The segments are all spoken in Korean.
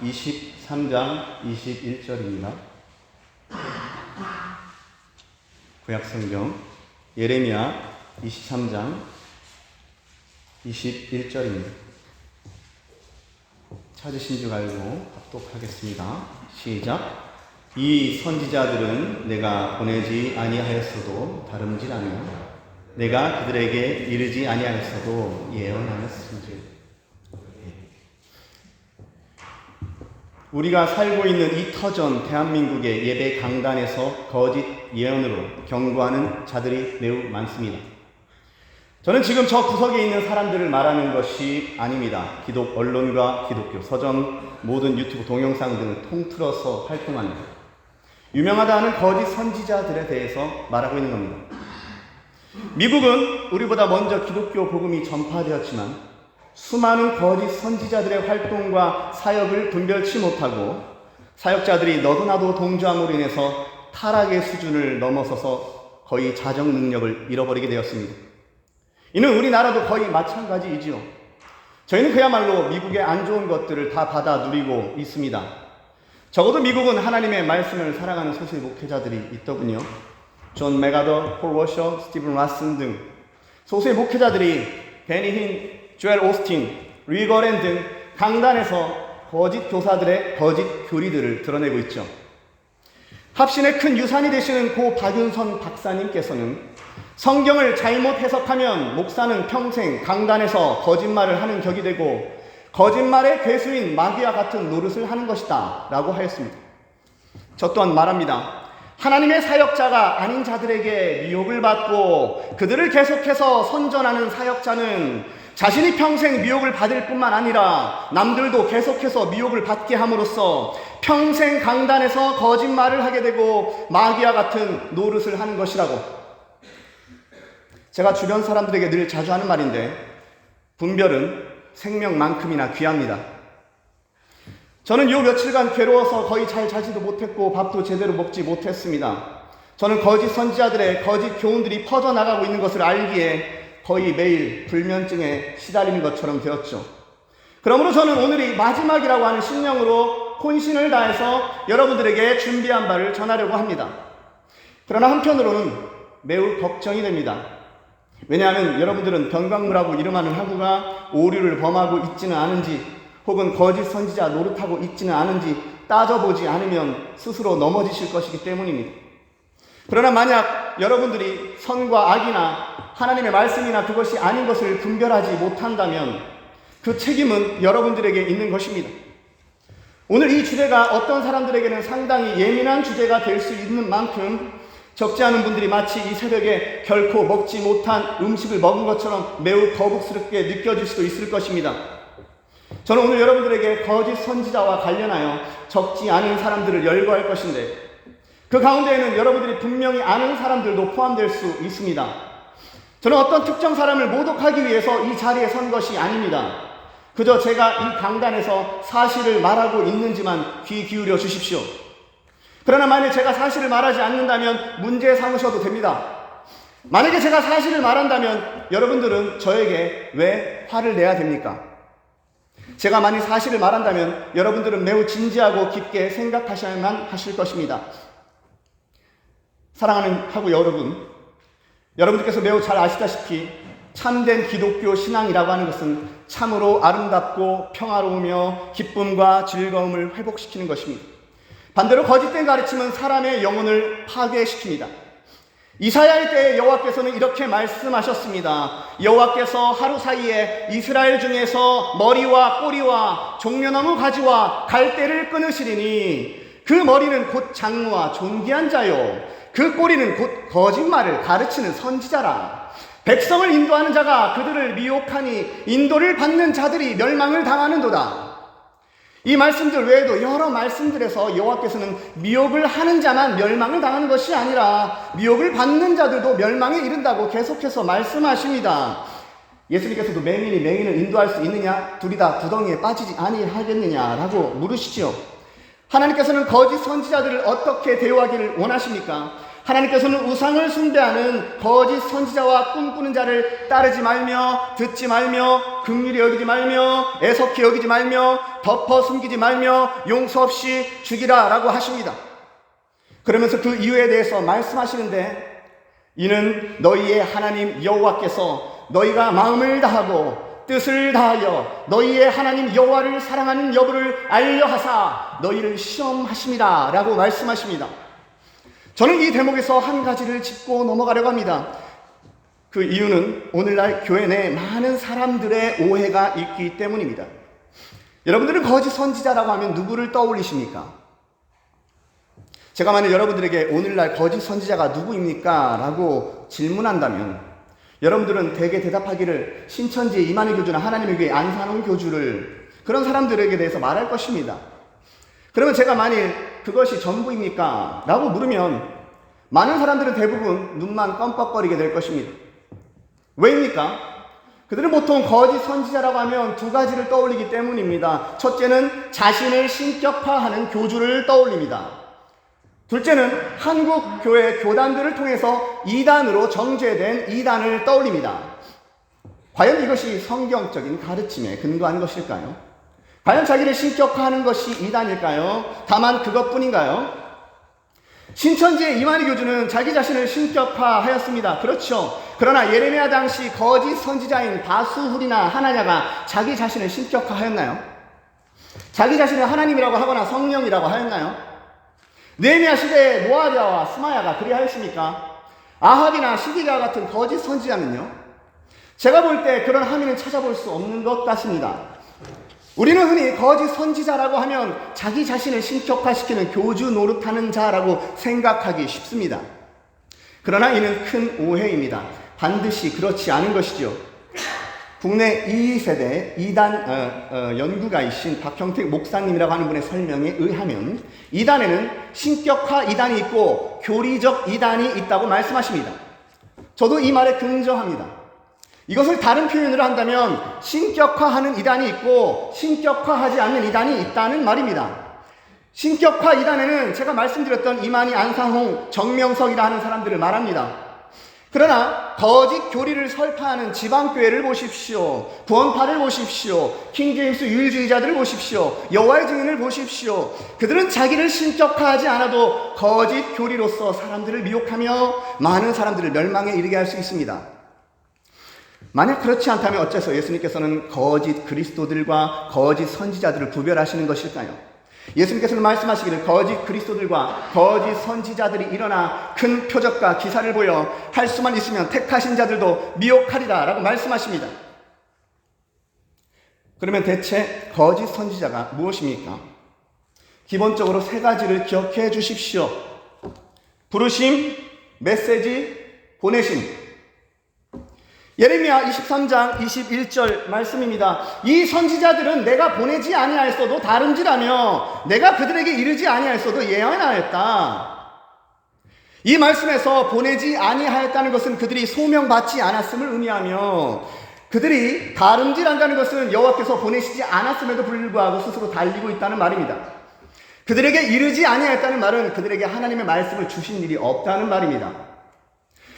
23장 21절입니다. 구약성경 예레미야 23장 21절입니다. 찾으신 줄 알고 합독하겠습니다. 시작. 이 선지자들은 내가 보내지 아니하였어도 다름질하며 내가 그들에게 이르지 아니하였어도 예언하였은즉. 우리가 살고 있는 이 터전 대한민국의 예배 강단에서 거짓 예언으로 경고하는 자들이 매우 많습니다. 저는 지금 저 구석에 있는 사람들을 말하는 것이 아닙니다. 기독 언론과 기독교 서점, 모든 유튜브 동영상 등을 통틀어서 활동하는 유명하다는 거짓 선지자들에 대해서 말하고 있는 겁니다. 미국은 우리보다 먼저 기독교 복음이 전파되었지만 수많은 거짓 선지자들의 활동과 사역을 분별치 못하고 사역자들이 너도 나도 동조함으로 인해서 타락의 수준을 넘어서서 거의 자정 능력을 잃어버리게 되었습니다. 이는 우리나라도 거의 마찬가지이지요. 저희는 그야말로 미국의 안 좋은 것들을 다 받아 누리고 있습니다. 적어도 미국은 하나님의 말씀을 사랑하는 소수의 목회자들이 있더군요. 존 메가더, 폴 워셔, 스티븐 라슨 등 소수의 목회자들이 베니 힌, 조엘 오스틴, 리거렌 등 강단에서 거짓 교사들의 거짓 교리들을 드러내고 있죠. 합신의 큰 유산이 되시는 고 박윤선 박사님께서는 성경을 잘못 해석하면 목사는 평생 강단에서 거짓말을 하는 격이 되고 거짓말의 괴수인 마귀와 같은 노릇을 하는 것이다 라고 하였습니다. 저 또한 말합니다. 하나님의 사역자가 아닌 자들에게 미혹을 받고 그들을 계속해서 선전하는 사역자는 자신이 평생 미혹을 받을 뿐만 아니라 남들도 계속해서 미혹을 받게 함으로써 평생 강단에서 거짓말을 하게 되고 마귀와 같은 노릇을 하는 것이라고. 제가 주변 사람들에게 늘 자주 하는 말인데 분별은 생명만큼이나 귀합니다. 저는 요 며칠간 괴로워서 거의 잘 자지도 못했고 밥도 제대로 먹지 못했습니다. 저는 거짓 선지자들의 거짓 교훈들이 퍼져나가고 있는 것을 알기에 거의 매일 불면증에 시달리는 것처럼 되었죠. 그러므로 저는 오늘이 마지막이라고 하는 신령으로 혼신을 다해서 여러분들에게 준비한 바를 전하려고 합니다. 그러나 한편으로는 매우 걱정이 됩니다. 왜냐하면 여러분들은 병강물하고 이름하는 학우가 오류를 범하고 있지는 않은지 혹은 거짓 선지자 노릇하고 있지는 않은지 따져보지 않으면 스스로 넘어지실 것이기 때문입니다. 그러나 만약 여러분들이 선과 악이나 하나님의 말씀이나 그것이 아닌 것을 분별하지 못한다면 그 책임은 여러분들에게 있는 것입니다. 오늘 이 주제가 어떤 사람들에게는 상당히 예민한 주제가 될 수 있는 만큼 적지 않은 분들이 마치 이 새벽에 결코 먹지 못한 음식을 먹은 것처럼 매우 거북스럽게 느껴질 수도 있을 것입니다. 저는 오늘 여러분들에게 거짓 선지자와 관련하여 적지 않은 사람들을 열거할 것인데 그 가운데에는 여러분들이 분명히 아는 사람들도 포함될 수 있습니다. 저는 어떤 특정 사람을 모독하기 위해서 이 자리에 선 것이 아닙니다. 그저 제가 이 강단에서 사실을 말하고 있는지만 귀 기울여 주십시오. 그러나 만약 제가 사실을 말하지 않는다면 문제 삼으셔도 됩니다. 만약에 제가 사실을 말한다면 여러분들은 저에게 왜 화를 내야 됩니까? 제가 만약 사실을 말한다면 여러분들은 매우 진지하고 깊게 생각하셔야만 하실 것입니다. 사랑하는 학우 여러분, 여러분들께서 매우 잘 아시다시피 참된 기독교 신앙이라고 하는 것은 참으로 아름답고 평화로우며 기쁨과 즐거움을 회복시키는 것입니다. 반대로 거짓된 가르침은 사람의 영혼을 파괴시킵니다. 이사야의 때에 여호와께서는 이렇게 말씀하셨습니다. 여호와께서 하루 사이에 이스라엘 중에서 머리와 꼬리와 종려나무 가지와 갈대를 끊으시리니 그 머리는 곧 장무와 존귀한 자요 그 꼬리는 곧 거짓말을 가르치는 선지자라. 백성을 인도하는 자가 그들을 미혹하니 인도를 받는 자들이 멸망을 당하는도다. 이 말씀들 외에도 여러 말씀들에서 여호와께서는 미혹을 하는 자만 멸망을 당하는 것이 아니라 미혹을 받는 자들도 멸망에 이른다고 계속해서 말씀하십니다. 예수님께서도 맹인이 맹인을 인도할 수 있느냐? 둘이 다 구덩이에 빠지지 아니하겠느냐라고 물으시죠. 하나님께서는 거짓 선지자들을 어떻게 대우하기를 원하십니까? 하나님께서는 우상을 숭배하는 거짓 선지자와 꿈꾸는 자를 따르지 말며 듣지 말며 긍휼히 여기지 말며 애석히 여기지 말며 덮어 숨기지 말며 용서 없이 죽이라 라고 하십니다. 그러면서 그 이유에 대해서 말씀하시는데, 이는 너희의 하나님 여호와께서 너희가 마음을 다하고 뜻을 다하여 너희의 하나님 여호와를 사랑하는 여부를 알려하사 너희를 시험하심이라 라고 말씀하십니다. 저는 이 대목에서 한 가지를 짚고 넘어가려고 합니다. 그 이유는 오늘날 교회 내에 많은 사람들의 오해가 있기 때문입니다. 여러분들은 거짓 선지자라고 하면 누구를 떠올리십니까? 제가 만약 여러분들에게 오늘날 거짓 선지자가 누구입니까? 라고 질문한다면 여러분들은 대개 대답하기를 신천지의 이만희 교주나 하나님의 교회 안산홍 교주를, 그런 사람들에게 대해서 말할 것입니다. 그러면 제가 만일 그것이 전부입니까? 라고 물으면 많은 사람들은 대부분 눈만 껌뻑거리게 될 것입니다. 왜입니까? 그들은 보통 거짓 선지자라고 하면 두 가지를 떠올리기 때문입니다. 첫째는 자신을 신격화하는 교주를 떠올립니다. 둘째는 한국 교회 교단들을 통해서 이단으로 정죄된 이단을 떠올립니다. 과연 이것이 성경적인 가르침에 근거한 것일까요? 과연 자기를 신격화하는 것이 이단일까요? 다만 그것뿐인가요? 신천지의 이만희 교주는 자기 자신을 신격화하였습니다. 그렇죠. 그러나 예레미야 당시 거짓 선지자인 바수훌이나 하나냐가 자기 자신을 신격화하였나요? 자기 자신을 하나님이라고 하거나 성령이라고 하였나요? 느헤미야 시대의 모아디아와 스마야가 그리하였습니까? 아합이나 시디랴 같은 거짓 선지자는요? 제가 볼 때 그런 함의는 찾아볼 수 없는 것 같습니다. 우리는 흔히 거짓 선지자라고 하면 자기 자신을 신격화시키는 교주 노릇하는 자라고 생각하기 쉽습니다. 그러나 이는 큰 오해입니다. 반드시 그렇지 않은 것이죠. 국내 2세대 이단 연구가이신 박형택 목사님이라고 하는 분의 설명에 의하면 이단에는 신격화 이단이 있고 교리적 이단이 있다고 말씀하십니다. 저도 이 말에 긍정합니다. 이것을 다른 표현으로 한다면 신격화하는 이단이 있고 신격화하지 않는 이단이 있다는 말입니다. 신격화 이단에는 제가 말씀드렸던 이만희, 안상홍, 정명석이라 하는 사람들을 말합니다. 그러나 거짓 교리를 설파하는 지방교회를 보십시오. 구원파를 보십시오. 킹제임스 유일주의자들을 보십시오. 여호와의 증인을 보십시오. 그들은 자기를 신격화하지 않아도 거짓 교리로서 사람들을 미혹하며 많은 사람들을 멸망에 이르게 할 수 있습니다. 만약 그렇지 않다면 어째서 예수님께서는 거짓 그리스도들과 거짓 선지자들을 구별하시는 것일까요? 예수님께서는 말씀하시기를 거짓 그리스도들과 거짓 선지자들이 일어나 큰 표적과 기사를 보여 할 수만 있으면 택하신 자들도 미혹하리라 라고 말씀하십니다. 그러면 대체 거짓 선지자가 무엇입니까? 기본적으로 세 가지를 기억해 주십시오. 부르심, 메시지, 보내심. 예레미야 23장 21절 말씀입니다. 이 선지자들은 내가 보내지 아니하였어도 다름질하며 내가 그들에게 이르지 아니하였어도 예언하였다. 이 말씀에서 보내지 아니하였다는 것은 그들이 소명받지 않았음을 의미하며, 그들이 다름질한다는 것은 여호와께서 보내시지 않았음에도 불구하고 스스로 달리고 있다는 말입니다. 그들에게 이르지 아니하였다는 말은 그들에게 하나님의 말씀을 주신 일이 없다는 말입니다.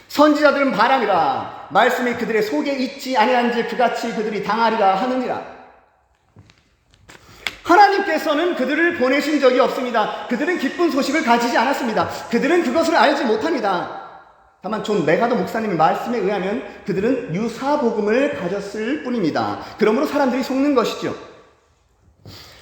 선지자들은 바람이라 말씀이 그들의 속에 있지 아니한지 그같이 그들이 당하리라 하느니라. 하나님께서는 그들을 보내신 적이 없습니다. 그들은 기쁜 소식을 가지지 않았습니다. 그들은 그것을 알지 못합니다. 다만 존 메가더 목사님의 말씀에 의하면 그들은 유사복음을 가졌을 뿐입니다. 그러므로 사람들이 속는 것이죠.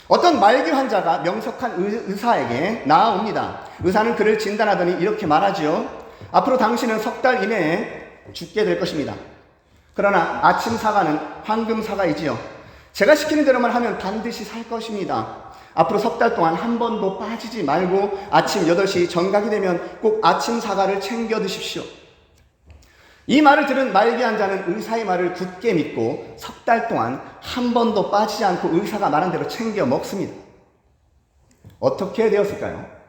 어떤 말기 환자가 명석한 의사에게 나아옵니다. 의사는 그를 진단하더니 이렇게 말하지요. 앞으로 당신은 석 달 이내에 죽게 될 것입니다. 그러나 아침 사과는 황금 사과이지요. 제가 시키는 대로만 하면 반드시 살 것입니다. 앞으로 석 달 동안 한 번도 빠지지 말고 아침 8시 정각이 되면 꼭 아침 사과를 챙겨 드십시오. 이 말을 들은 말기 환자는 의사의 말을 굳게 믿고 석 달 동안 한 번도 빠지지 않고 의사가 말한 대로 챙겨 먹습니다. 어떻게 되었을까요?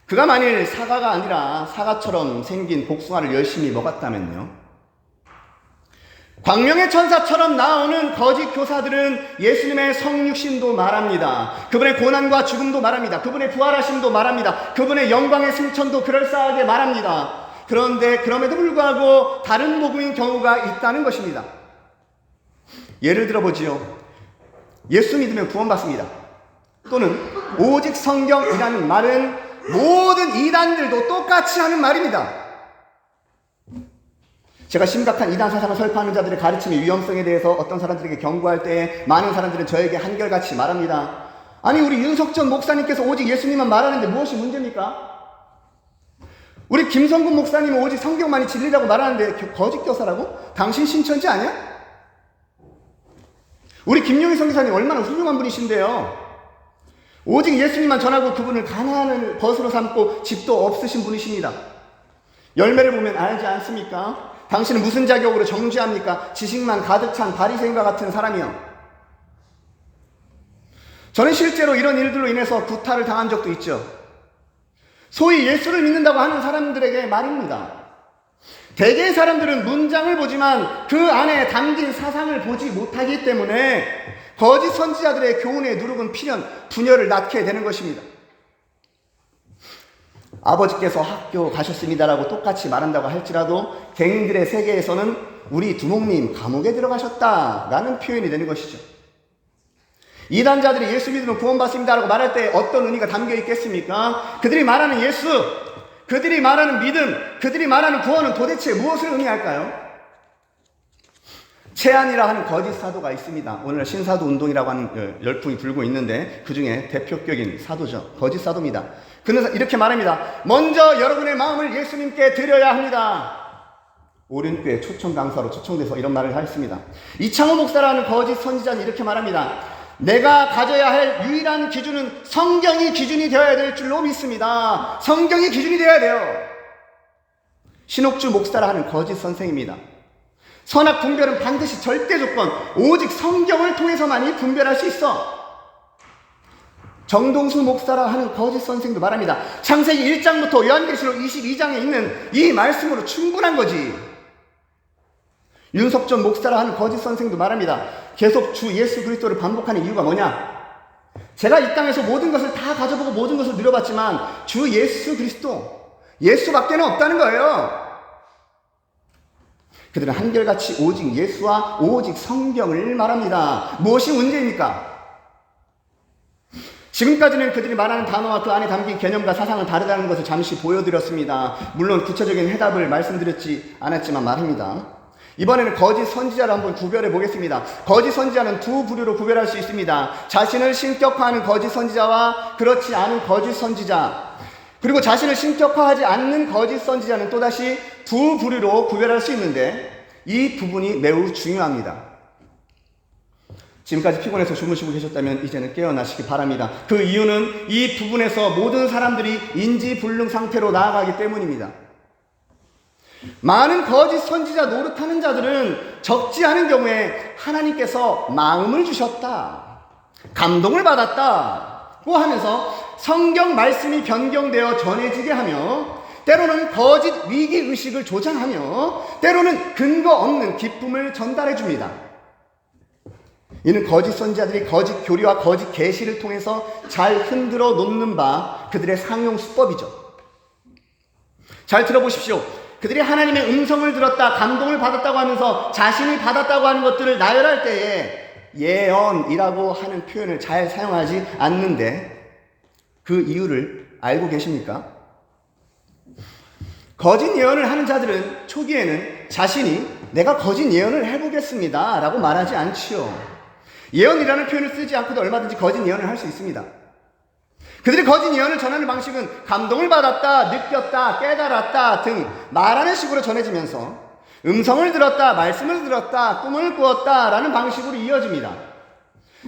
그가 만일 사과가 아니라 사과처럼 생긴 복숭아를 열심히 먹었다면요, 광명의 천사처럼 나오는 거짓 교사들은 예수님의 성육신도 말합니다. 그분의 고난과 죽음도 말합니다. 그분의 부활하심도 말합니다. 그분의 영광의 승천도 그럴싸하게 말합니다. 그런데 그럼에도 불구하고 다른 복음인 경우가 있다는 것입니다. 예를 들어보지요. 예수 믿으면 구원받습니다. 또는 오직 성경이라는 말은 모든 이단들도 똑같이 하는 말입니다. 제가 심각한 이단 사상을 설파하는 자들의 가르침의 위험성에 대해서 어떤 사람들에게 경고할 때 많은 사람들은 저에게 한결같이 말합니다. 아니, 우리 윤석전 목사님께서 오직 예수님만 말하는데 무엇이 문제입니까? 우리 김성근 목사님은 오직 성경만이 진리라고 말하는데 거짓 교사라고? 당신 신천지 아니야? 우리 김용희 선교사님 얼마나 훌륭한 분이신데요. 오직 예수님만 전하고 그분을 가난한 벗으로 삼고 집도 없으신 분이십니다. 열매를 보면 알지 않습니까? 당신은 무슨 자격으로 정죄합니까? 지식만 가득 찬 바리새인과 같은 사람이요. 저는 실제로 이런 일들로 인해서 구타를 당한 적도 있죠. 소위 예수를 믿는다고 하는 사람들에게 말입니다. 대개의 사람들은 문장을 보지만 그 안에 담긴 사상을 보지 못하기 때문에 거짓 선지자들의 교훈에 누룩은 필연 분열을 낳게 되는 것입니다. 아버지께서 학교 가셨습니다라고 똑같이 말한다고 할지라도 갱들의 세계에서는 우리 두목님 감옥에 들어가셨다라는 표현이 되는 것이죠. 이단자들이 예수 믿으면 구원받습니다라고 말할 때 어떤 의미가 담겨 있겠습니까? 그들이 말하는 예수, 그들이 말하는 믿음, 그들이 말하는 구원은 도대체 무엇을 의미할까요? 채안이라 하는 거짓 사도가 있습니다. 오늘 신사도 운동이라고 하는 열풍이 불고 있는데 그 중에 대표격인 사도죠. 거짓 사도입니다. 그는 이렇게 말합니다. 먼저 여러분의 마음을 예수님께 드려야 합니다. 오륜교회 초청 강사로 초청돼서 이런 말을 하였습니다. 이창호 목사라는 거짓 선지자는 이렇게 말합니다. 내가 가져야 할 유일한 기준은 성경이 기준이 되어야 될 줄로 믿습니다. 성경이 기준이 되어야 돼요. 신옥주 목사라 하는 거짓 선생입니다. 선악 분별은 반드시 절대 조건, 오직 성경을 통해서만이 분별할 수 있어. 정동수 목사라 하는 거짓 선생도 말합니다. 창세기 1장부터 요한계시록 22장에 있는 이 말씀으로 충분한 거지. 윤석전 목사라 하는 거짓 선생도 말합니다. 계속 주 예수 그리스도를 반복하는 이유가 뭐냐? 제가 이 땅에서 모든 것을 다 가져보고 모든 것을 누려봤지만 주 예수 그리스도, 예수밖에는 없다는 거예요. 그들은 한결같이 오직 예수와 오직 성경을 말합니다. 무엇이 문제입니까? 지금까지는 그들이 말하는 단어와 그 안에 담긴 개념과 사상은 다르다는 것을 잠시 보여드렸습니다. 물론 구체적인 해답을 말씀드렸지 않았지만 말입니다. 이번에는 거짓 선지자를 한번 구별해 보겠습니다. 거짓 선지자는 두 부류로 구별할 수 있습니다. 자신을 신격화하는 거짓 선지자와 그렇지 않은 거짓 선지자, 그리고 자신을 신격화하지 않는 거짓 선지자는 또다시 두 부류로 구별할 수 있는데 이 부분이 매우 중요합니다. 지금까지 피곤해서 주무시고 계셨다면 이제는 깨어나시기 바랍니다. 그 이유는 이 부분에서 모든 사람들이 인지불능 상태로 나아가기 때문입니다. 많은 거짓 선지자 노릇하는 자들은 적지 않은 경우에 하나님께서 마음을 주셨다, 감동을 받았다고 하면서 성경 말씀이 변경되어 전해지게 하며 때로는 거짓 위기의식을 조장하며 때로는 근거 없는 기쁨을 전달해 줍니다. 이는 거짓 선지자들이 거짓 교리와 거짓 계시를 통해서 잘 흔들어 놓는 바 그들의 상용 수법이죠. 잘 들어보십시오. 그들이 하나님의 음성을 들었다, 감동을 받았다고 하면서 자신이 받았다고 하는 것들을 나열할 때에 예언이라고 하는 표현을 잘 사용하지 않는데 그 이유를 알고 계십니까? 거짓 예언을 하는 자들은 초기에는 자신이 내가 거짓 예언을 해보겠습니다 라고 말하지 않지요. 예언이라는 표현을 쓰지 않고도 얼마든지 거짓 예언을 할 수 있습니다. 그들이 거짓 예언을 전하는 방식은 감동을 받았다, 느꼈다, 깨달았다 등 말하는 식으로 전해지면서 음성을 들었다, 말씀을 들었다, 꿈을 꾸었다 라는 방식으로 이어집니다.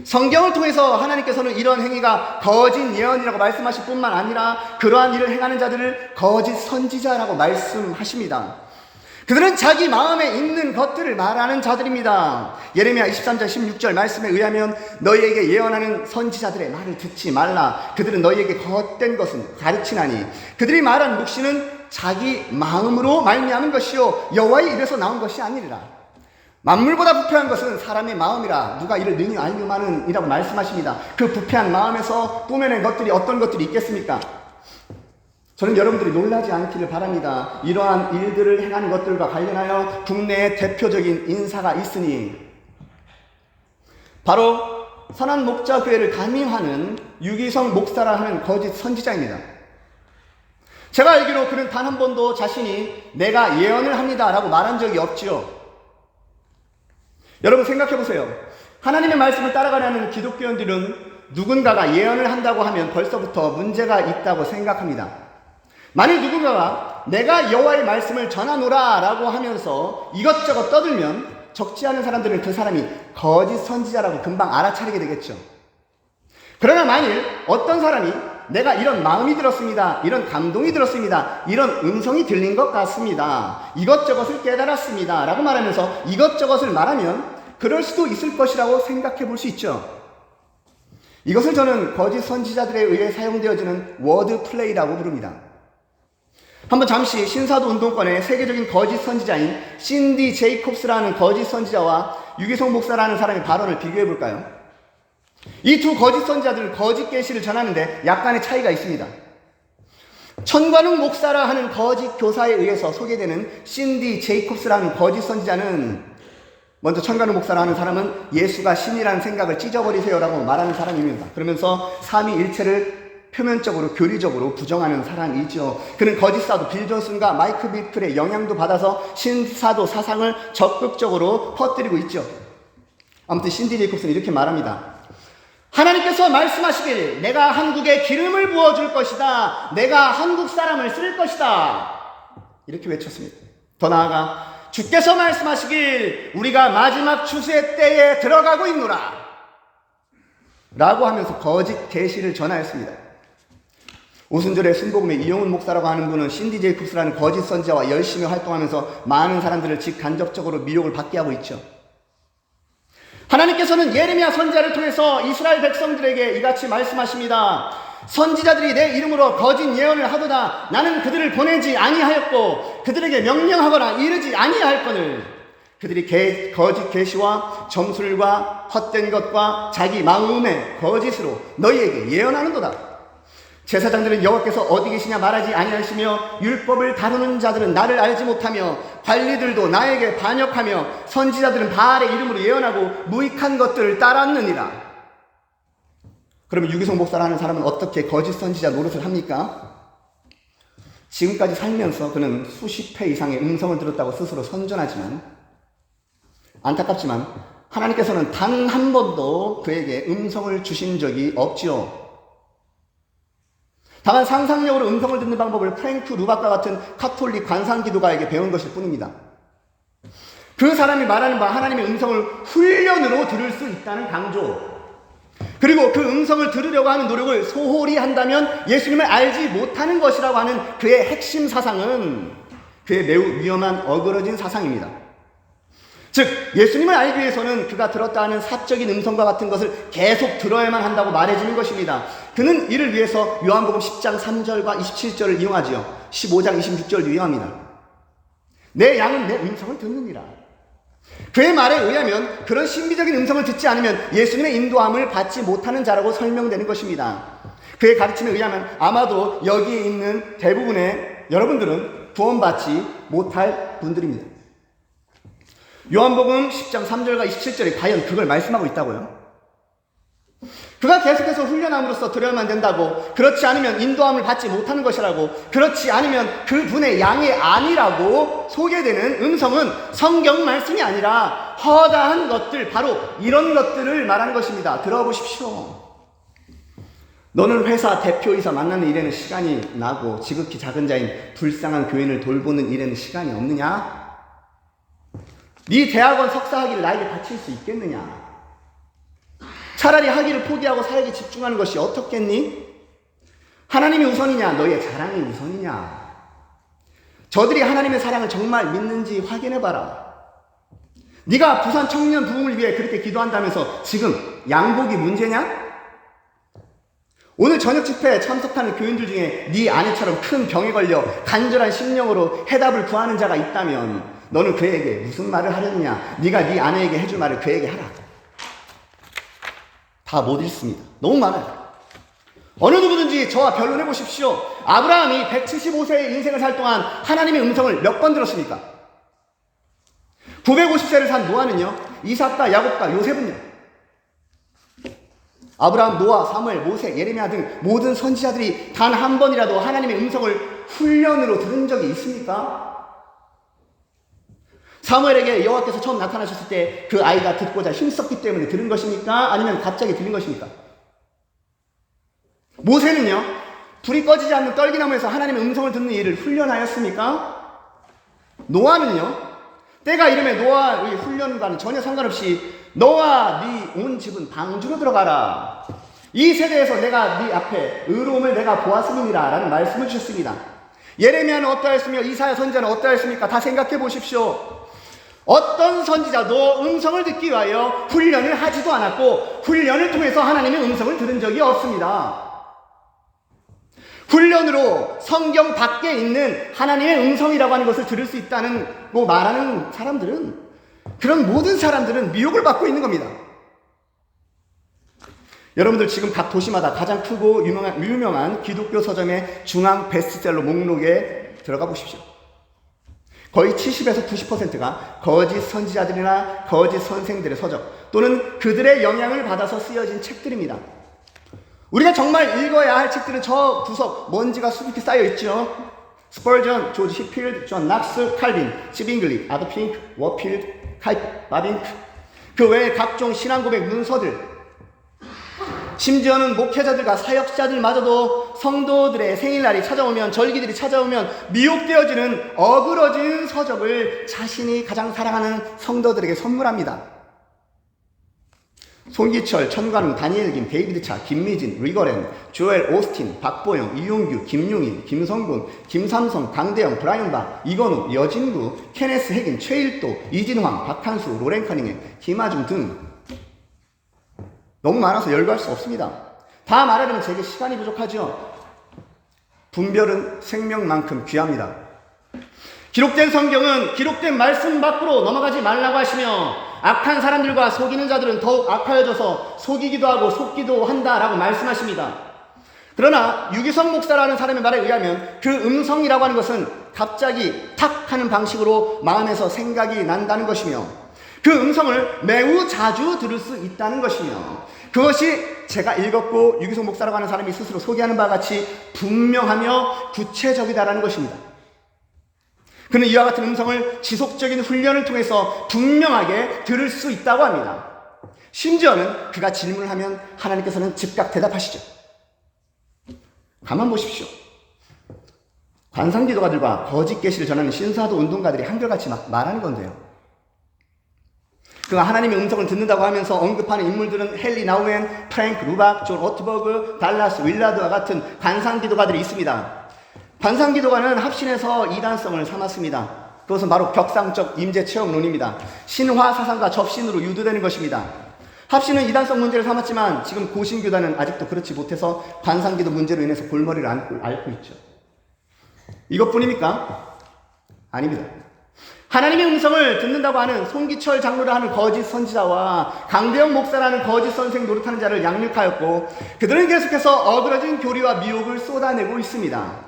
성경을 통해서 하나님께서는 이런 행위가 거짓 예언이라고 말씀하실 뿐만 아니라 그러한 일을 행하는 자들을 거짓 선지자라고 말씀하십니다. 그들은 자기 마음에 있는 것들을 말하는 자들입니다. 예레미야 23장 16절 말씀에 의하면 너희에게 예언하는 선지자들의 말을 듣지 말라. 그들은 너희에게 헛된 것은 가르치나니 그들이 말한 묵시는 자기 마음으로 말미암은 것이요 여호와의 입에서 나온 것이 아니리라. 만물보다 부패한 것은 사람의 마음이라 누가 이를 능히 알려마는 이라고 말씀하십니다. 그 부패한 마음에서 뿜어낸 것들이 어떤 것들이 있겠습니까? 저는 여러분들이 놀라지 않기를 바랍니다. 이러한 일들을 행하는 것들과 관련하여 국내에 대표적인 인사가 있으니 바로 선한 목자교회를 담임하는 유기성 목사라 하는 거짓 선지자입니다. 제가 알기로 그는 단 한 번도 자신이 내가 예언을 합니다 라고 말한 적이 없지요. 여러분 생각해 보세요. 하나님의 말씀을 따라가려는 기독교인들은 누군가가 예언을 한다고 하면 벌써부터 문제가 있다고 생각합니다. 만일 누군가가 내가 여호와의 말씀을 전하노라 라고 하면서 이것저것 떠들면 적지 않은 사람들은 그 사람이 거짓 선지자라고 금방 알아차리게 되겠죠. 그러나 만일 어떤 사람이 내가 이런 마음이 들었습니다, 이런 감동이 들었습니다, 이런 음성이 들린 것 같습니다, 이것저것을 깨달았습니다 라고 말하면서 이것저것을 말하면 그럴 수도 있을 것이라고 생각해 볼 수 있죠. 이것을 저는 거짓 선지자들에 의해 사용되어지는 워드 플레이라고 부릅니다. 한번 잠시 신사도 운동권의 세계적인 거짓 선지자인 신디 제이콥스라는 거짓 선지자와 유기성 목사라는 사람의 발언을 비교해 볼까요? 이 두 거짓 선지자들은 거짓 계시를 전하는데 약간의 차이가 있습니다. 천관웅 목사라 하는 거짓 교사에 의해서 소개되는 신디 제이콥스라는 거짓 선지자는 먼저 천관웅 목사라 하는 사람은 예수가 신이라는 생각을 찢어버리세요라고 말하는 사람입니다. 그러면서 삼위일체를 표면적으로 교리적으로 부정하는 사람이죠. 그는 거짓 사도 빌 존슨과 마이크 비클의 영향도 받아서 신사도 사상을 적극적으로 퍼뜨리고 있죠. 아무튼 신디 제이콥스는 이렇게 말합니다. 하나님께서 말씀하시길 내가 한국에 기름을 부어줄 것이다. 내가 한국 사람을 쓸 것이다. 이렇게 외쳤습니다. 더 나아가 주께서 말씀하시길 우리가 마지막 추수의 때에 들어가고 있노라 라고 하면서 거짓 계시를 전하였습니다. 오순절에 순복음의 이용훈 목사라고 하는 분은 신디 제이콥스라는 거짓 선지자와 열심히 활동하면서 많은 사람들을 직간접적으로 미혹을 받게 하고 있죠. 하나님께서는 예레미야 선지자를 통해서 이스라엘 백성들에게 이같이 말씀하십니다. 선지자들이 내 이름으로 거짓 예언을 하도다 나는 그들을 보내지 아니하였고 그들에게 명령하거나 이르지 아니할거늘 그들이 거짓 계시와 점술과 헛된 것과 자기 마음의 거짓으로 너희에게 예언하는도다. 제사장들은 여호와께서 어디 계시냐 말하지 아니하시며 율법을 다루는 자들은 나를 알지 못하며 관리들도 나에게 반역하며 선지자들은 바알의 이름으로 예언하고 무익한 것들을 따랐느니라. 그러면 유기성 목사라는 사람은 어떻게 거짓 선지자 노릇을 합니까? 지금까지 살면서 그는 수십 회 이상의 음성을 들었다고 스스로 선전하지만 안타깝지만 하나님께서는 단 한 번도 그에게 음성을 주신 적이 없지요. 다만 상상력으로 음성을 듣는 방법을 프랭크 루박과 같은 카톨릭 관상기도가에게 배운 것일 뿐입니다. 그 사람이 말하는 바 하나님의 음성을 훈련으로 들을 수 있다는 강조, 그리고 그 음성을 들으려고 하는 노력을 소홀히 한다면 예수님을 알지 못하는 것이라고 하는 그의 핵심 사상은 그의 매우 위험한 어그러진 사상입니다. 즉 예수님을 알기 위해서는 그가 들었다 하는 사적인 음성과 같은 것을 계속 들어야만 한다고 말해주는 것입니다. 그는 이를 위해서 요한복음 10장 3절과 27절을 이용하지요. 15장 26절도 이용합니다. 내 양은 내 음성을 듣느니라. 그의 말에 의하면 그런 신비적인 음성을 듣지 않으면 예수님의 인도함을 받지 못하는 자라고 설명되는 것입니다. 그의 가르침에 의하면 아마도 여기에 있는 대부분의 여러분들은 구원받지 못할 분들입니다. 요한복음 10장 3절과 27절에 과연 그걸 말씀하고 있다고요? 그가 계속해서 훈련함으로써 들어야만 된다고, 그렇지 않으면 인도함을 받지 못하는 것이라고, 그렇지 않으면 그분의 양이 아니라고 소개되는 음성은 성경 말씀이 아니라 허다한 것들, 바로 이런 것들을 말하는 것입니다. 들어보십시오. 너는 회사 대표이사 만나는 일에는 시간이 나고 지극히 작은 자인 불쌍한 교인을 돌보는 일에는 시간이 없느냐? 네 대학원 석사 학위를 나에게 바칠 수 있겠느냐? 차라리 학위를 포기하고 사역에 집중하는 것이 어떻겠니? 하나님이 우선이냐 너의 자랑이 우선이냐? 저들이 하나님의 사랑을 정말 믿는지 확인해봐라. 네가 부산 청년 부흥을 위해 그렇게 기도한다면서 지금 양복이 문제냐? 오늘 저녁 집회에 참석하는 교인들 중에 네 아내처럼 큰 병에 걸려 간절한 심령으로 해답을 구하는 자가 있다면 너는 그에게 무슨 말을 하려느냐? 네가 네 아내에게 해줄 말을 그에게 하라. 다 못 읽습니다. 너무 많아요. 어느 누구든지 저와 변론해 보십시오. 아브라함이 175세의 인생을 살 동안 하나님의 음성을 몇 번 들었습니까? 950세를 산 노아는요, 이삭과 야곱과 요셉은요, 아브라함, 노아, 사무엘, 모세, 예레미야 등 모든 선지자들이 단 한 번이라도 하나님의 음성을 훈련으로 들은 적이 있습니까? 사무엘에게 여호와께서 처음 나타나셨을 때 그 아이가 듣고자 힘썼기 때문에 들은 것입니까? 아니면 갑자기 들린 것입니까? 모세는요, 불이 꺼지지 않는 떨기나무에서 하나님의 음성을 듣는 일을 훈련하였습니까? 노아는요, 때가 이름에 노아의 훈련과는 전혀 상관없이 너와 네 온 집은 방주로 들어가라. 이 세대에서 내가 네 앞에 의로움을 내가 보았음이니라 라는 말씀을 주셨습니다. 예레미야는 어떠하였으며 이사야 선지자는 어떠하였습니까? 다 생각해 보십시오. 어떤 선지자도 음성을 듣기 위하여 훈련을 하지도 않았고 훈련을 통해서 하나님의 음성을 들은 적이 없습니다. 훈련으로 성경 밖에 있는 하나님의 음성이라고 하는 것을 들을 수 있다는 말하는 사람들은, 그런 모든 사람들은 미혹을 받고 있는 겁니다. 여러분들 지금 각 도시마다 가장 크고 유명한 기독교 서점의 중앙 베스트셀러 목록에 들어가 보십시오. 거의 70에서 90%가 거짓 선지자들이나 거짓 선생들의 서적 또는 그들의 영향을 받아서 쓰여진 책들입니다. 우리가 정말 읽어야 할 책들은 저 구석 먼지가 수북히 쌓여 있죠. 스펄전, 조지 히필드, 존 낙스, 칼빈, 시빙글리, 아더 핑크, 워필드, 바빙크, 그 외에 각종 신앙고백 문서들, 심지어는 목회자들과 사역자들마저도 성도들의 생일날이 찾아오면, 절기들이 찾아오면 미혹되어지는 어그러진 서적을 자신이 가장 사랑하는 성도들에게 선물합니다. 송기철, 천관웅, 다니엘 김, 데이비드 차, 김미진, 리거렌, 조엘 오스틴, 박보영, 이용규, 김용인, 김성군, 김삼성, 강대영, 브라이언 바, 이건우, 여진구, 케네스 핵인, 최일도, 이진황, 박한수, 로렌 카닝의, 김아중 등 너무 많아서 열거할 수 없습니다. 다 말하려면 제게 시간이 부족하죠. 분별은 생명만큼 귀합니다. 기록된 성경은 기록된 말씀 밖으로 넘어가지 말라고 하시며, 악한 사람들과 속이는 자들은 더욱 악하여져서 속이기도 하고 속기도 한다라고 말씀하십니다. 그러나 유기성 목사라는 사람의 말에 의하면 그 음성이라고 하는 것은 갑자기 탁 하는 방식으로 마음에서 생각이 난다는 것이며, 그 음성을 매우 자주 들을 수 있다는 것이며, 그것이 제가 읽었고 유기성 목사라고 하는 사람이 스스로 소개하는 바와 같이 분명하며 구체적이다라는 것입니다. 그는 이와 같은 음성을 지속적인 훈련을 통해서 분명하게 들을 수 있다고 합니다. 심지어는 그가 질문을 하면 하나님께서는 즉각 대답하시죠. 가만 보십시오. 관상기도가들과 거짓 계시를 전하는 신사도 운동가들이 한결같이 막 말하는 건데요. 그가 하나님의 음성을 듣는다고 하면서 언급하는 인물들은 헨리 나우엔, 프랭크 루박, 존 오트버그, 달라스 윌라드와 같은 관상기도가들이 있습니다. 관상기도가는 합신에서 이단성을 삼았습니다. 그것은 바로 격상적 임재체험론입니다. 신화 사상과 접신으로 유도되는 것입니다. 합신은 이단성 문제를 삼았지만 지금 고신교단은 아직도 그렇지 못해서 관상기도 문제로 인해서 골머리를 앓고 있죠. 이것뿐입니까? 아닙니다. 하나님의 음성을 듣는다고 하는 송기철 장로라 하는 거짓 선지자와 강대영 목사라는 거짓 선생 노릇하는 자를 양육하였고, 그들은 계속해서 어그러진 교리와 미혹을 쏟아내고 있습니다.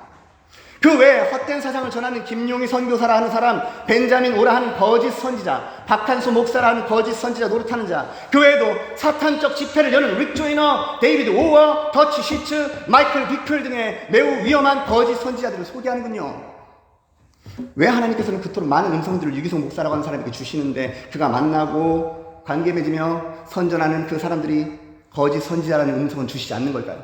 그 외에 헛된 사상을 전하는 김용희 선교사라 하는 사람, 벤자민 오라 하는 거짓 선지자, 박한수 목사라 하는 거짓 선지자 노릇하는 자, 그 외에도 사탄적 집회를 여는 릭 조이너, 데이비드 오어, 더치 시츠, 마이클 비클 등의 매우 위험한 거짓 선지자들을 소개하는군요. 왜 하나님께서는 그토록 많은 음성들을 유기성 목사라고 하는 사람에게 주시는데 그가 만나고 관계 맺으며 선전하는 그 사람들이 거짓 선지자라는 음성은 주시지 않는 걸까요?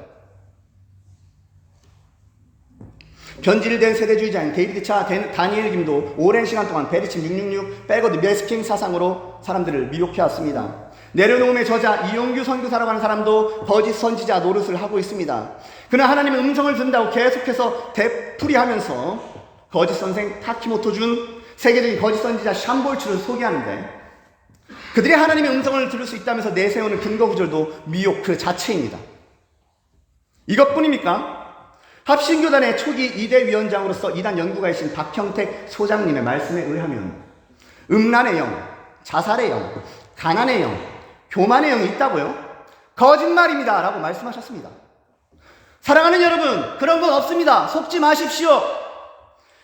변질된 세대주의자인 데이비드 차, 다니엘 김도 오랜 시간 동안 베리침 666, 백워드 메스킹 사상으로 사람들을 미혹해왔습니다. 내려놓음의 저자 이용규 선교사라고 하는 사람도 거짓 선지자 노릇을 하고 있습니다. 그는 하나님의 음성을 듣는다고 계속해서 되풀이하면서 거짓 선생 타키모토 준, 세계적인 거짓 선지자 샴볼츠를 소개하는데, 그들이 하나님의 음성을 들을 수 있다면서 내세우는 근거 구절도 미혹 그 자체입니다. 이것뿐입니까? 합신교단의 초기 2대 위원장으로서 이단 연구가이신 박형택 소장님의 말씀에 의하면 음란의 영, 자살의 영, 가난의 영, 교만의 영이 있다고요? 거짓말입니다 라고 말씀하셨습니다. 사랑하는 여러분, 그런 건 없습니다. 속지 마십시오.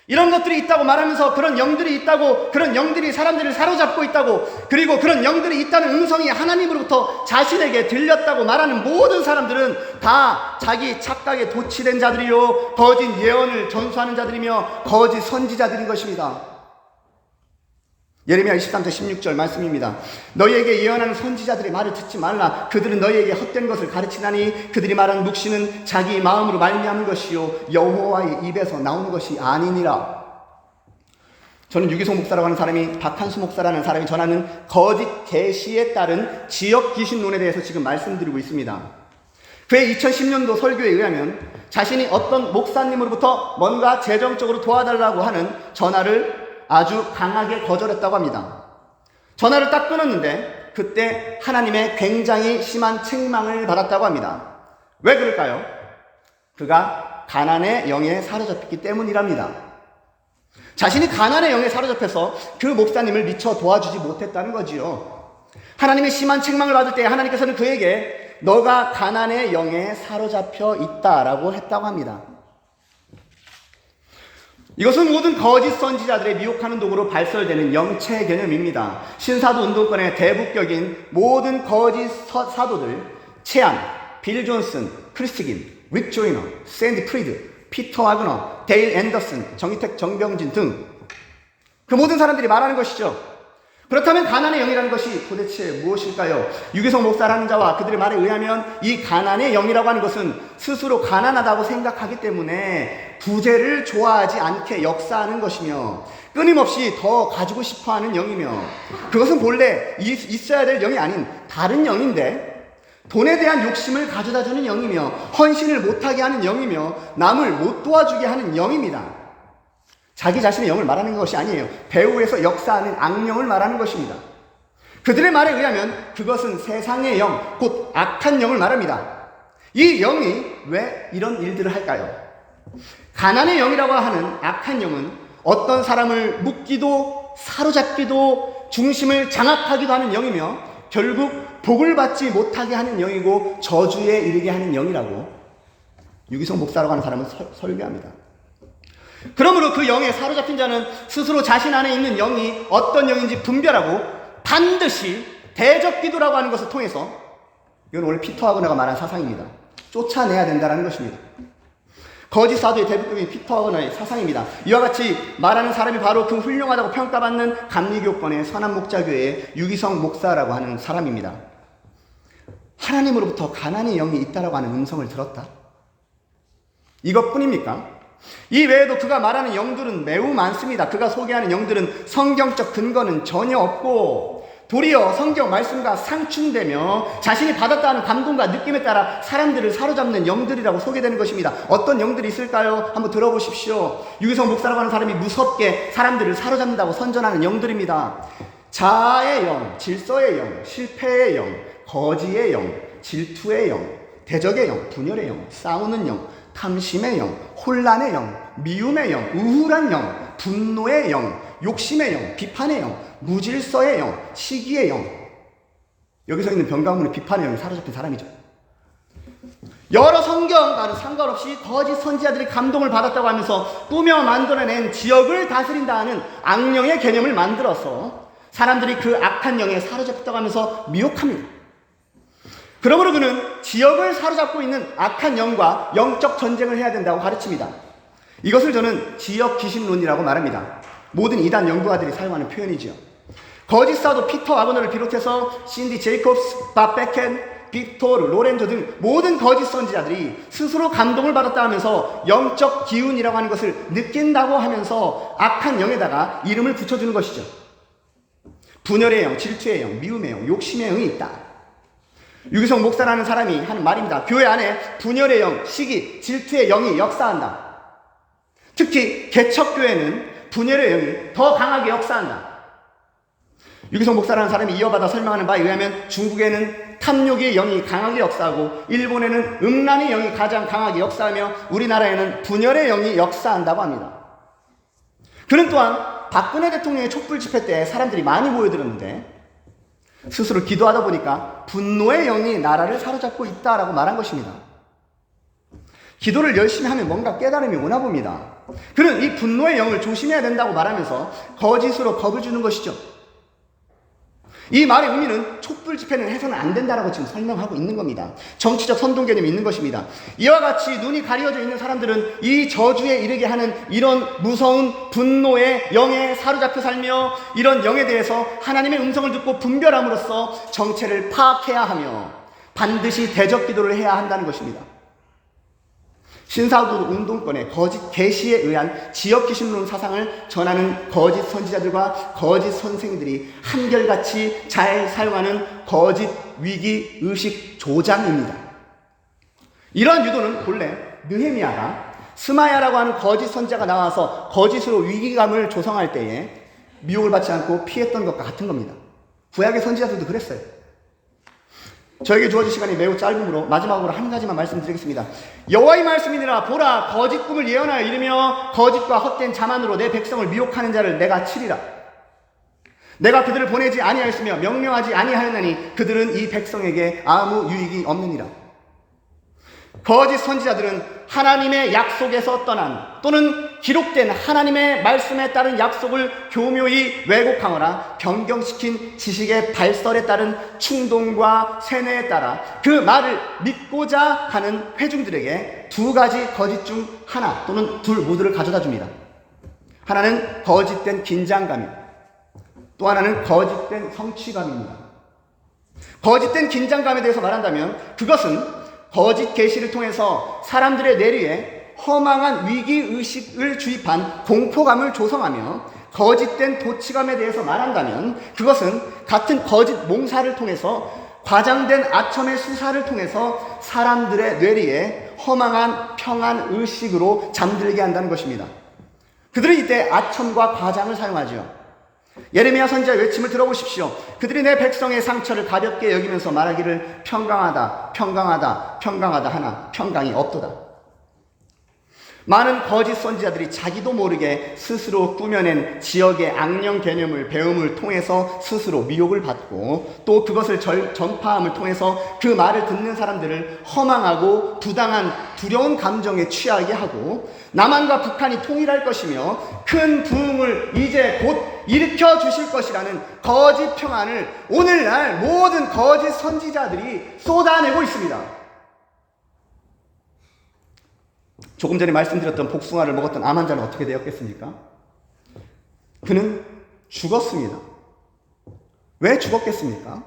이런 것들이 있다고 말하면서 그런 영들이 있다고, 그런 영들이 사람들을 사로잡고 있다고, 그리고 그런 영들이 있다는 음성이 하나님으로부터 자신에게 들렸다고 말하는 모든 사람들은 다 자기 착각에 도취된 자들이요, 거짓 예언을 전수하는 자들이며 거짓 선지자들인 것입니다. 예레미야 23장 16절 말씀입니다. 너희에게 예언하는 선지자들의 말을 듣지 말라. 그들은 너희에게 헛된 것을 가르치나니 그들이 말하는 묵시는 자기 마음으로 말미암은 것이요 여호와의 입에서 나오는 것이 아니니라. 저는 유기성 목사라고 하는 사람이, 박한수 목사라는 사람이 전하는 거짓 계시에 따른 지역 귀신론에 대해서 지금 말씀드리고 있습니다. 그의 2010년도 설교에 의하면 자신이 어떤 목사님으로부터 뭔가 재정적으로 도와달라고 하는 전화를 아주 강하게 거절했다고 합니다. 전화를 딱 끊었는데 그때 하나님의 굉장히 심한 책망을 받았다고 합니다. 왜 그럴까요? 그가 가난의 영에 사로잡혔기 때문이랍니다. 자신이 가난의 영에 사로잡혀서 그 목사님을 미처 도와주지 못했다는 거지요. 하나님의 심한 책망을 받을 때 하나님께서는 그에게 너가 가난의 영에 사로잡혀 있다라고 했다고 합니다. 이것은 모든 거짓 선지자들의 미혹하는 도구로 발설되는 영체 개념입니다. 신사도 운동권의 대북격인 모든 거짓 사도들, 체안, 빌 존슨, 크리스틴, 릭 조이너, 샌디 프리드, 피터 와그너, 데일 앤더슨, 정희택, 정병진 등 그 모든 사람들이 말하는 것이죠. 그렇다면 가난의 영이라는 것이 도대체 무엇일까요? 유기성 목사라는 자와 그들의 말에 의하면 이 가난의 영이라고 하는 것은 스스로 가난하다고 생각하기 때문에 부재를 좋아하지 않게 역사하는 것이며 끊임없이 더 가지고 싶어하는 영이며 그것은 본래 있어야 될 영이 아닌 다른 영인데 돈에 대한 욕심을 가져다주는 영이며 헌신을 못하게 하는 영이며 남을 못 도와주게 하는 영입니다. 자기 자신의 영을 말하는 것이 아니에요. 배후에서 역사하는 악령을 말하는 것입니다. 그들의 말에 의하면 그것은 세상의 영, 곧 악한 영을 말합니다. 이 영이 왜 이런 일들을 할까요? 가난의 영이라고 하는 악한 영은 어떤 사람을 묶기도 사로잡기도 중심을 장악하기도 하는 영이며 결국 복을 받지 못하게 하는 영이고 저주에 이르게 하는 영이라고 유기성 목사라고 하는 사람은 설교합니다. 그러므로 그 영에 사로잡힌 자는 스스로 자신 안에 있는 영이 어떤 영인지 분별하고 반드시 대적기도라고 하는 것을 통해서, 이건 원래 피터 와그너가 말한 사상입니다, 쫓아내야 된다는 것입니다. 거짓 사도의 대표적인 피터 와그너의 사상입니다. 이와 같이 말하는 사람이 바로 그 훌륭하다고 평가받는 감리교권의 선한목자교회의 유기성 목사라고 하는 사람입니다. 하나님으로부터 가난의 영이 있다라고 하는 음성을 들었다? 이것뿐입니까? 이 외에도 그가 말하는 영들은 매우 많습니다. 그가 소개하는 영들은 성경적 근거는 전혀 없고 도리어 성경 말씀과 상충되며 자신이 받았다는 감동과 느낌에 따라 사람들을 사로잡는 영들이라고 소개되는 것입니다. 어떤 영들이 있을까요? 한번 들어보십시오. 유기성 목사라고 하는 사람이 무섭게 사람들을 사로잡는다고 선전하는 영들입니다. 자아의 영, 질서의 영, 실패의 영, 거지의 영, 질투의 영, 대적의 영, 분열의 영, 싸우는 영, 탐심의 영, 혼란의 영, 미움의 영, 우울한 영, 분노의 영, 욕심의 영, 비판의 영, 무질서의 영, 시기의 영. 여기서 있는 병가문의 비판의 영이 사로잡힌 사람이죠. 여러 성경과는 상관없이 거짓 선지자들이 감동을 받았다고 하면서 꾸며 만들어낸 지역을 다스린다 하는 악령의 개념을 만들어서 사람들이 그 악한 영에 사로잡혔다고 하면서 미혹합니다. 그러므로 그는 지역을 사로잡고 있는 악한 영과 영적 전쟁을 해야 된다고 가르칩니다. 이것을 저는 지역 귀신론이라고 말합니다. 모든 이단 연구가들이 사용하는 표현이지요. 거짓 사도 피터 와그너를 비롯해서 신디 제이콥스, 밥 베켄, 빅토르, 로렌조 등 모든 거짓 선지자들이 스스로 감동을 받았다 하면서 영적 기운이라고 하는 것을 느낀다고 하면서 악한 영에다가 이름을 붙여주는 것이죠. 분열의 영, 질투의 영, 미움의 영, 욕심의 영이 있다. 유기성 목사라는 사람이 하는 말입니다. 교회 안에 분열의 영, 시기, 질투의 영이 역사한다. 특히 개척교회는 분열의 영이 더 강하게 역사한다. 유기성 목사라는 사람이 이어받아 설명하는 바에 의하면 중국에는 탐욕의 영이 강하게 역사하고 일본에는 음란의 영이 가장 강하게 역사하며 우리나라에는 분열의 영이 역사한다고 합니다. 그는 또한 박근혜 대통령의 촛불 집회 때 사람들이 많이 모여들었는데 스스로 기도하다 보니까 분노의 영이 나라를 사로잡고 있다라고 말한 것입니다. 기도를 열심히 하면 뭔가 깨달음이 오나 봅니다. 그는 이 분노의 영을 조심해야 된다고 말하면서 거짓으로 겁을 주는 것이죠. 이 말의 의미는 촛불 집회는 해서는 안 된다라고 지금 설명하고 있는 겁니다. 정치적 선동 개념이 있는 것입니다. 이와 같이 눈이 가려져 있는 사람들은 이 저주에 이르게 하는 이런 무서운 분노의 영에 사로잡혀 살며 이런 영에 대해서 하나님의 음성을 듣고 분별함으로써 정체를 파악해야 하며 반드시 대적 기도를 해야 한다는 것입니다. 신사도 운동권의 거짓 계시에 의한 지역 기신론 사상을 전하는 거짓 선지자들과 거짓 선생들이 한결같이 잘 사용하는 거짓 위기 의식 조장입니다. 이러한 유도는 본래 느헤미야가 스마야라고 하는 거짓 선지자가 나와서 거짓으로 위기감을 조성할 때에 미혹을 받지 않고 피했던 것과 같은 겁니다. 구약의 선지자들도 그랬어요. 저에게 주어진 시간이 매우 짧으므로 마지막으로 한 가지만 말씀드리겠습니다. 여호와의 말씀이니라. 보라, 거짓 꿈을 예언하여 이르며 거짓과 헛된 자만으로 내 백성을 미혹하는 자를 내가 치리라. 내가 그들을 보내지 아니하였으며 명령하지 아니하였나니 그들은 이 백성에게 아무 유익이 없느니라. 거짓 선지자들은 하나님의 약속에서 떠난 또는 기록된 하나님의 말씀에 따른 약속을 교묘히 왜곡하거나 변경시킨 지식의 발설에 따른 충동과 세뇌에 따라 그 말을 믿고자 하는 회중들에게 두 가지 거짓 중 하나 또는 둘 모두를 가져다 줍니다. 하나는 거짓된 긴장감이고 또 하나는 거짓된 성취감입니다. 거짓된 긴장감에 대해서 말한다면 그것은 거짓 계시를 통해서 사람들의 뇌리에 허망한 위기의식을 주입한 공포감을 조성하며 거짓된 도취감에 대해서 말한다면 그것은 같은 거짓 몽사를 통해서 과장된 아첨의 수사를 통해서 사람들의 뇌리에 허망한 평안의식으로 잠들게 한다는 것입니다. 그들은 이때 아첨과 과장을 사용하죠. 예레미야 선지자의 외침을 들어보십시오. 그들이 내 백성의 상처를 가볍게 여기면서 말하기를 평강하다, 평강하다, 평강하다 하나 평강이 없도다. 많은 거짓 선지자들이 자기도 모르게 스스로 꾸며낸 지역의 악령 개념을 배움을 통해서 스스로 미혹을 받고 또 그것을 전파함을 통해서 그 말을 듣는 사람들을 허망하고 부당한 두려운 감정에 취하게 하고 남한과 북한이 통일할 것이며 큰 부흥을 이제 곧 일으켜 주실 것이라는 거짓 평안을 오늘날 모든 거짓 선지자들이 쏟아내고 있습니다. 조금 전에 말씀드렸던 복숭아를 먹었던 암 환자는 어떻게 되었겠습니까? 그는 죽었습니다. 왜 죽었겠습니까?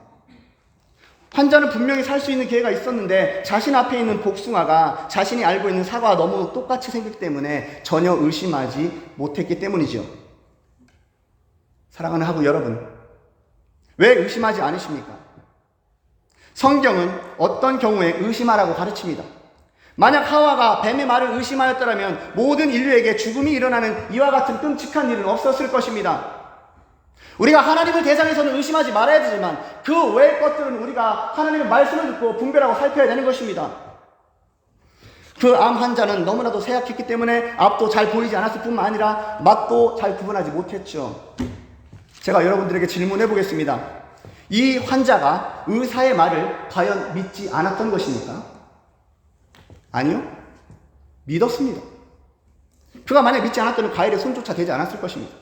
환자는 분명히 살 수 있는 기회가 있었는데 자신 앞에 있는 복숭아가 자신이 알고 있는 사과와 너무 똑같이 생겼기 때문에 전혀 의심하지 못했기 때문이죠. 사랑하는 하부 여러분, 왜 의심하지 않으십니까? 성경은 어떤 경우에 의심하라고 가르칩니다. 만약 하와가 뱀의 말을 의심하였더라면 모든 인류에게 죽음이 일어나는 이와 같은 끔찍한 일은 없었을 것입니다. 우리가 하나님을 대상에서는 의심하지 말아야 되지만 그 외의 것들은 우리가 하나님의 말씀을 듣고 분별하고 살펴야 되는 것입니다. 그 암 환자는 너무나도 쇠약했기 때문에 앞도 잘 보이지 않았을 뿐만 아니라 맛도 잘 구분하지 못했죠. 제가 여러분들에게 질문해 보겠습니다. 이 환자가 의사의 말을 과연 믿지 않았던 것입니까? 아니요. 믿었습니다. 그가 만약 믿지 않았다면 과일에 손조차 대지 않았을 것입니다.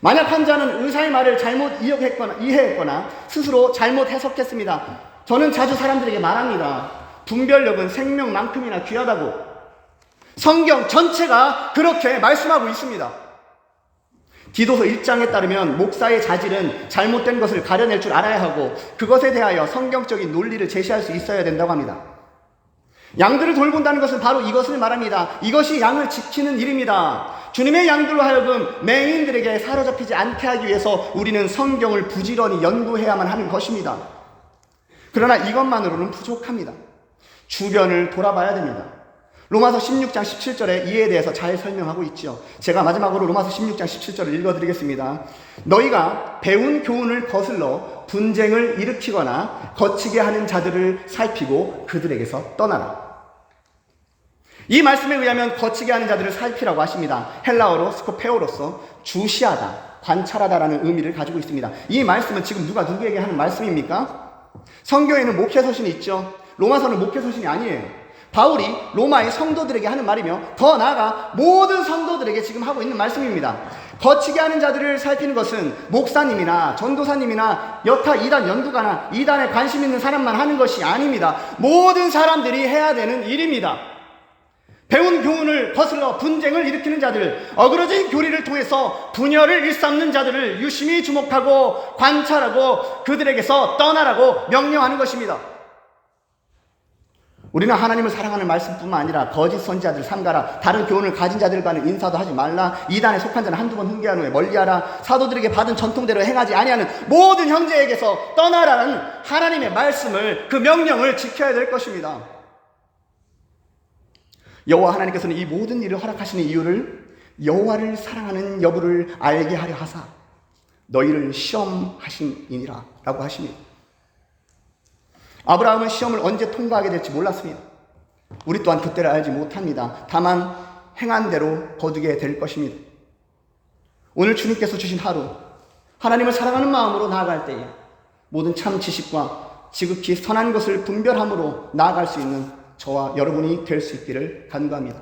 만약 환자는 의사의 말을 잘못 이해했거나 스스로 잘못 해석했습니다. 저는 자주 사람들에게 말합니다. 분별력은 생명만큼이나 귀하다고. 성경 전체가 그렇게 말씀하고 있습니다. 디도서 1장에 따르면 목사의 자질은 잘못된 것을 가려낼 줄 알아야 하고 그것에 대하여 성경적인 논리를 제시할 수 있어야 된다고 합니다. 양들을 돌본다는 것은 바로 이것을 말합니다. 이것이 양을 지키는 일입니다. 주님의 양들로 하여금 맹인들에게 사로잡히지 않게 하기 위해서 우리는 성경을 부지런히 연구해야만 하는 것입니다. 그러나 이것만으로는 부족합니다. 주변을 돌아봐야 됩니다. 로마서 16장 17절에 이에 대해서 잘 설명하고 있죠. 제가 마지막으로 로마서 16장 17절을 읽어드리겠습니다. 너희가 배운 교훈을 거슬러 분쟁을 일으키거나 거치게 하는 자들을 살피고 그들에게서 떠나라. 이 말씀에 의하면 거치게 하는 자들을 살피라고 하십니다. 헬라어로 스코페오로서 주시하다, 관찰하다라는 의미를 가지고 있습니다. 이 말씀은 지금 누가 누구에게 하는 말씀입니까? 성경에는 목회서신이 있죠. 로마서는 목회서신이 아니에요. 바울이 로마의 성도들에게 하는 말이며 더 나아가 모든 성도들에게 지금 하고 있는 말씀입니다. 거치게 하는 자들을 살피는 것은 목사님이나 전도사님이나 여타 이단 연구가나 이단에 관심 있는 사람만 하는 것이 아닙니다. 모든 사람들이 해야 되는 일입니다. 배운 교훈을 거슬러 분쟁을 일으키는 자들, 어그러진 교리를 통해서 분열을 일삼는 자들을 유심히 주목하고 관찰하고 그들에게서 떠나라고 명령하는 것입니다. 우리는 하나님을 사랑하는 말씀뿐만 아니라 거짓 선지자들 삼가라, 다른 교훈을 가진 자들과는 인사도 하지 말라, 이단에 속한 자는 한두 번 훈계한 후에 멀리하라, 사도들에게 받은 전통대로 행하지 아니하는 모든 형제에게서 떠나라는 하나님의 말씀을, 그 명령을 지켜야 될 것입니다. 여호와 하나님께서는 이 모든 일을 허락하시는 이유를 여호와를 사랑하는 여부를 알게 하려 하사 너희를 시험하심이니라 라고 하십니다. 아브라함은 시험을 언제 통과하게 될지 몰랐습니다. 우리 또한 그때를 알지 못합니다. 다만 행한 대로 거두게 될 것입니다. 오늘 주님께서 주신 하루, 하나님을 사랑하는 마음으로 나아갈 때에 모든 참 지식과 지극히 선한 것을 분별함으로 나아갈 수 있는 저와 여러분이 될 수 있기를 간구합니다.